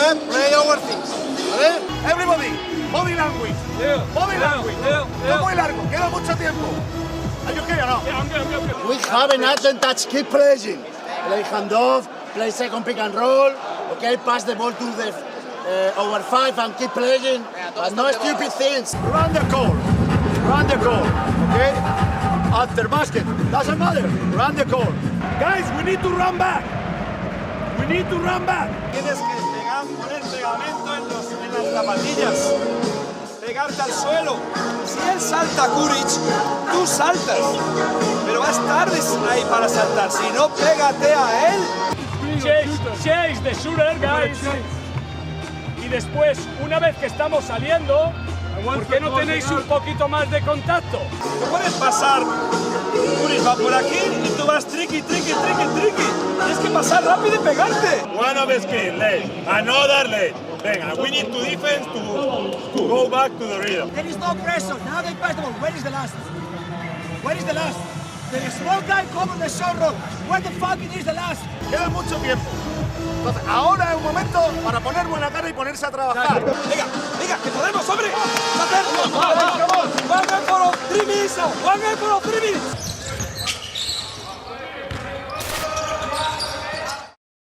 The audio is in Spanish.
then play our things. ¿Vale? Everybody, body language. Body language. No muy largo, queda mucho tiempo. Are you okay or not? Yeah, I'm good. We have an advantage, keep playing. Play handoff, play second pick and roll, okay, pass the ball to the over 5 and keep playing, but no stupid things. Run the call, okay? After basket, doesn't matter, run the call. Guys, we need to run back. We need to run back. Tienes que poner pegamento en las zapatillas, pegarte al suelo. Si él salta Kuric, tú saltas, pero vas tarde ahí para saltar. Si no, pégate a él. Chase the shooter, guys. Y después, una vez que estamos saliendo, ¿por qué no tenéis un poquito más de contacto? No puedes pasar. Kuric va por aquí y tú vas tricky. Tienes que pasar rápido y pegarte. One of the skill, late. Another late. Venga, we need to defense to go back to the rhythm. There is no pressure. Now they pass the ball. Where is the last? Where is the last? The small guy covered the short road. Where the fuck is the last? Queda mucho tiempo. Entonces, ahora es un momento para poner buena cara y ponerse a trabajar. Venga, que podemos, hombre. One guy for 3 minutes now. 1 guy for 3 minutes.